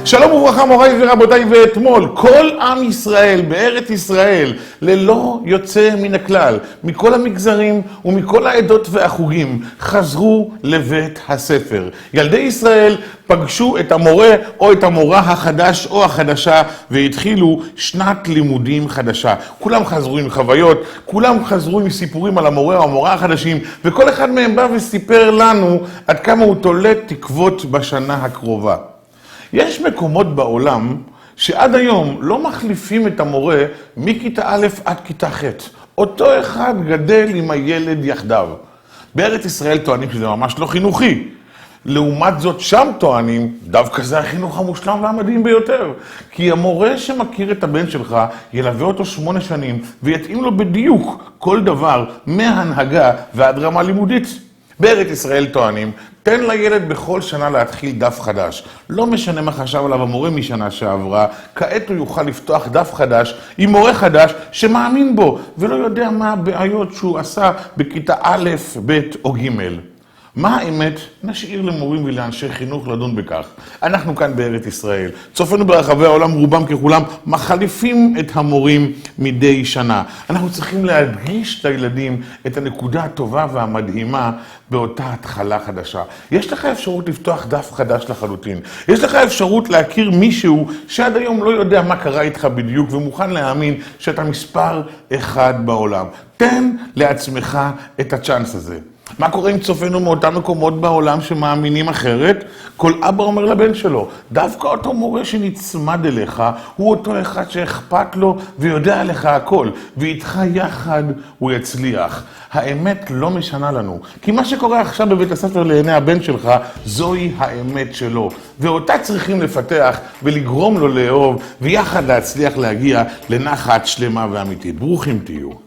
שלום וברכה מוריי ורבותיי, ואתמול כל עם ישראל בארץ ישראל ללא יוצא מן הכלל, מכל המגזרים ומכל העדות והחוגים, חזרו לבית הספר. ילדי ישראל פגשו את המורה או את המורה החדש או החדשה והתחילו שנת לימודים חדשה. כולם חזרו עם חוויות, כולם חזרו עם סיפורים על המורה או המורה החדשים, וכל אחד מהם בא וסיפר לנו עד כמה הוא תולד תקוות בשנה הקרובה. יש מקומות בעולם שעד היום לא מחליפים את המורה מכיתה א' עד כיתה ח'. אותו אחד גדל עם הילד יחדיו. בארץ ישראל טוענים שזה ממש לא חינוכי. לעומת זאת שם טוענים, דווקא זה החינוך המושלם והמדהים ביותר. כי המורה שמכיר את הבן שלך ילווה אותו 8 שנים ויתאים לו בדיוק כל דבר מהנהגה ועד רמה לימודית. בארץ ישראל טוענים, תן לילד בכל שנה להתחיל דף חדש. לא משנה מה חשב עליו המורה משנה שעברה, כעת הוא יוכל לפתוח דף חדש עם מורה חדש שמאמין בו ולא יודע מה הבעיות שהוא עשה בכיתה א', ב' או ג'. מה האמת? נשאיר למורים ולאנשי חינוך לדון בכך. אנחנו כאן בארץ ישראל. צופנו ברחבי העולם, רובם ככולם, מחליפים את המורים מדי שנה. אנחנו צריכים להדגיש את הילדים את הנקודה הטובה והמדהימה באותה התחלה חדשה. יש לך אפשרות לפתוח דף חדש לחלוטין. יש לך אפשרות להכיר מישהו שעד היום לא יודע מה קרה איתך בדיוק ומוכן להאמין שאתה מספר 1 בעולם. תן לעצמך את הצ'אנס הזה. מה קורה אם צופנו מאותם מקומות בעולם שמאמינים אחרת? כל אבא אומר לבן שלו, דווקא אותו מורה שנצמד אליך, הוא אותו אחד שאכפת לו ויודע עליך הכל, ואיתך יחד הוא יצליח. האמת לא משנה לנו, כי מה שקורה עכשיו בבית הספר לעיני הבן שלך, זוהי האמת שלו. ואותה צריכים לפתח ולגרום לו לאהוב, ויחד להצליח להגיע לנחת שלמה ואמיתית. ברוכים תהיו.